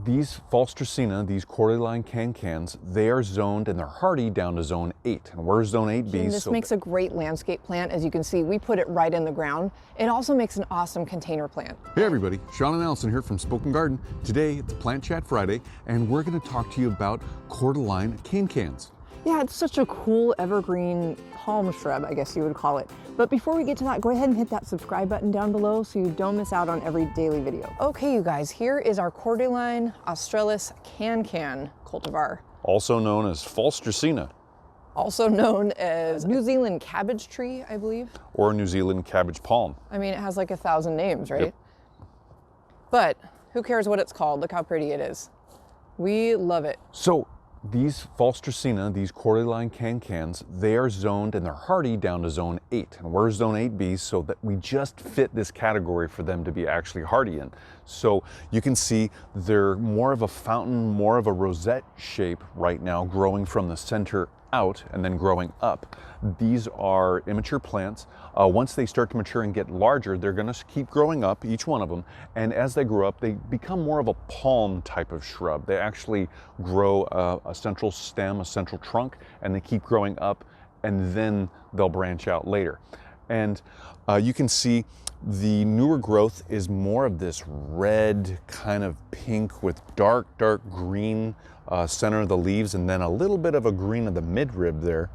These false Dracaena, these Cordyline Can Cans, they are zoned and they're hardy down to zone 8. And we're zone 8B. This makes a great landscape plant. As you can see, we put it right in the ground. It also makes an awesome container plant. Hey everybody, Sean and Allison here from Spoken Garden. Today it's Plant Chat Friday and we're going to talk to you about Cordyline Can Cans. Yeah, it's such a cool evergreen palm shrub, I guess you would call it. But before we get to that, go ahead and hit that subscribe button down below so you don't miss out on every daily video. Okay, you guys, here is our Cordyline australis Can Can cultivar. Also known as false Dracaena. Also known as New Zealand cabbage tree, I believe. Or New Zealand cabbage palm. I mean, it has like 1,000 names, right? Yep. But who cares what it's called? Look how pretty it is. We love it. So these false Dracaena, these Cordyline Can Cans, they are zoned and they're hardy down to zone 8. And we're zone 8B, so that we just fit this category for them to be actually hardy in. So you can see they're more of a fountain, more of a rosette shape right now, growing from the center out and then growing up. These are immature plants. Once they start to mature and get larger, they're going to keep growing up, each one of them. And as they grow up, they become more of a palm type of shrub. They actually grow a central stem, a central trunk, and they keep growing up, and then they'll branch out later. And you can see the newer growth is more of this red kind of pink with dark green center of the leaves, and then a little bit of a green of the midrib there.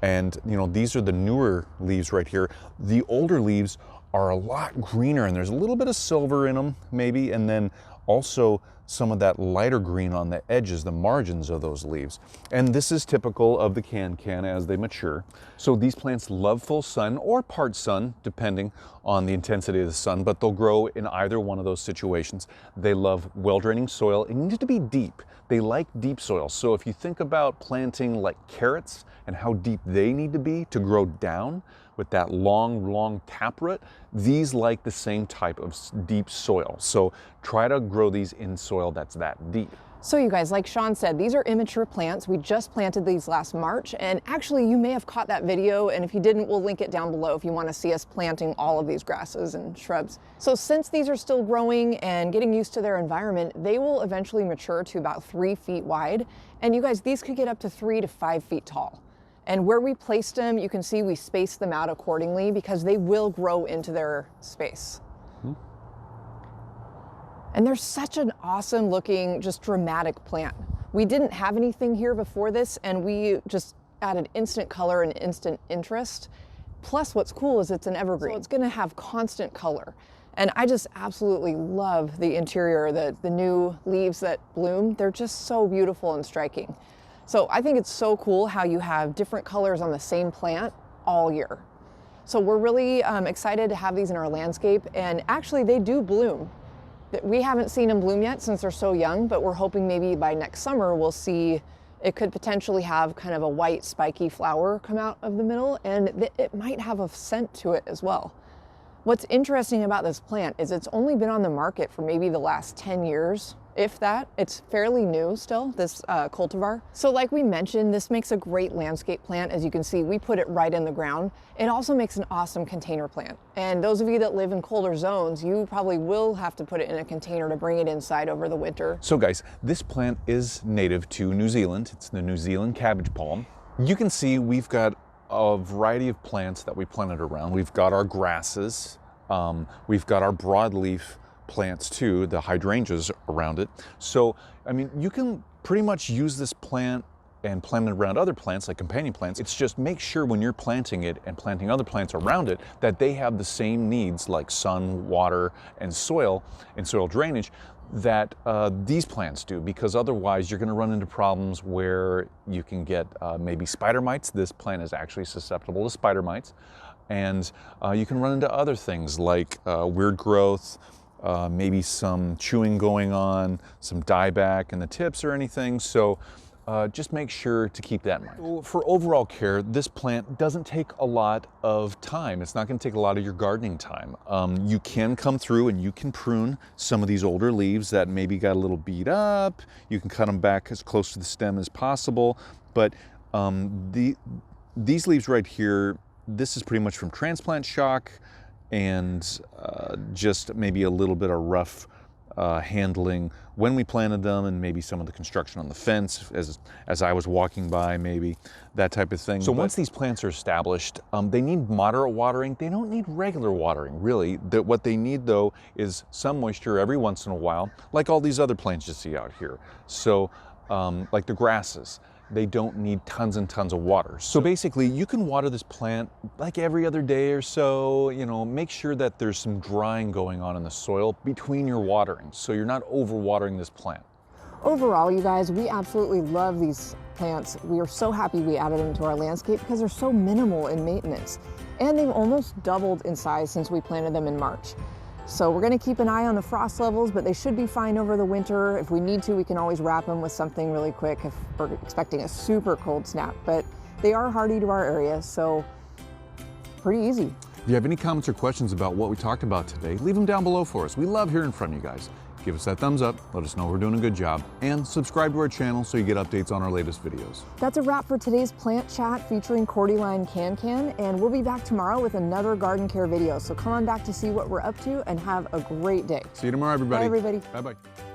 And you know, these are the newer leaves right here. The older leaves are a lot greener, and there's a little bit of silver in them maybe, and then also some of that lighter green on the edges, the margins of those leaves. And this is typical of the Can as they mature. So these plants love full sun or part sun, depending on the intensity of the sun, but they'll grow in either one of those situations. They love well-draining soil. It needs to be deep. They like deep soil. So if you think about planting like carrots and how deep they need to be to grow down with that long taproot, these like the same type of deep soil. So try to grow these in soil that's that deep. So you guys, like Sean said, these are immature plants. We just planted these last March, and actually you may have caught that video, and if you didn't, we'll link it down below if you want to see us planting all of these grasses and shrubs. So since these are still growing and getting used to their environment, they will eventually mature to about 3 feet wide. And you guys, these could get up to 3 to 5 feet tall. And where we placed them, you can see we spaced them out accordingly because they will grow into their space. And they're such an awesome looking, just dramatic plant. We didn't have anything here before this, and we just added instant color and instant interest. Plus what's cool is it's an evergreen. So it's gonna have constant color. And I just absolutely love the interior, the new leaves that bloom. They're just so beautiful and striking. So I think it's so cool how you have different colors on the same plant all year. So we're really excited to have these in our landscape, and actually they do bloom. We haven't seen them bloom yet since they're so young, but we're hoping maybe by next summer we'll see it could potentially have kind of a white spiky flower come out of the middle, and it might have a scent to it as well. What's interesting about this plant is it's only been on the market for maybe the last 10 years, if that. It's fairly new still, this cultivar. So like we mentioned, this makes a great landscape plant. As you can see, we put it right in the ground. It also makes an awesome container plant. And those of you that live in colder zones, you probably will have to put it in a container to bring it inside over the winter. So guys, this plant is native to New Zealand. It's the New Zealand cabbage palm. You can see we've got a variety of plants that we planted around. We've got our grasses, we've got our broadleaf plants too, the hydrangeas around it. So, I mean, you can pretty much use this plant and plant it around other plants like companion plants. It's just make sure when you're planting it and planting other plants around it that they have the same needs like sun, water, and soil drainage that these plants do, because otherwise you're going to run into problems where you can get maybe spider mites. This plant is actually susceptible to spider mites, and you can run into other things like weird growth, maybe some chewing going on, some dieback in the tips or anything. So just make sure to keep that in mind. For overall care, this plant doesn't take a lot of time. It's not going to take a lot of your gardening time. You can come through and you can prune some of these older leaves that maybe got a little beat up. You can cut them back as close to the stem as possible. But these leaves right here, this is pretty much from transplant shock and just maybe a little bit of rough handling when we planted them, and maybe some of the construction on the fence as I was walking by, maybe that type of thing. So once these plants are established, they need moderate watering. They don't need regular watering, really. What they need, though, is some moisture every once in a while, like all these other plants you see out here. So like the grasses, they don't need tons and tons of water. So basically, you can water this plant like every other day or so. You know, make sure that there's some drying going on in the soil between your watering, so you're not overwatering this plant. Overall, you guys, we absolutely love these plants. We are so happy we added them to our landscape because they're so minimal in maintenance. And they've almost doubled in size since we planted them in March. So we're going to keep an eye on the frost levels, but they should be fine over the winter. If we need to, we can always wrap them with something really quick if we're expecting a super cold snap. But they are hardy to our area, so pretty easy. If you have any comments or questions about what we talked about today, leave them down below for us. We love hearing from you guys. Give us that thumbs up, let us know we're doing a good job, and subscribe to our channel so you get updates on our latest videos. That's a wrap for today's plant chat featuring Cordyline Can Can, and we'll be back tomorrow with another garden care video. So come on back to see what we're up to and have a great day. See you tomorrow, everybody. Bye, everybody. Bye-bye.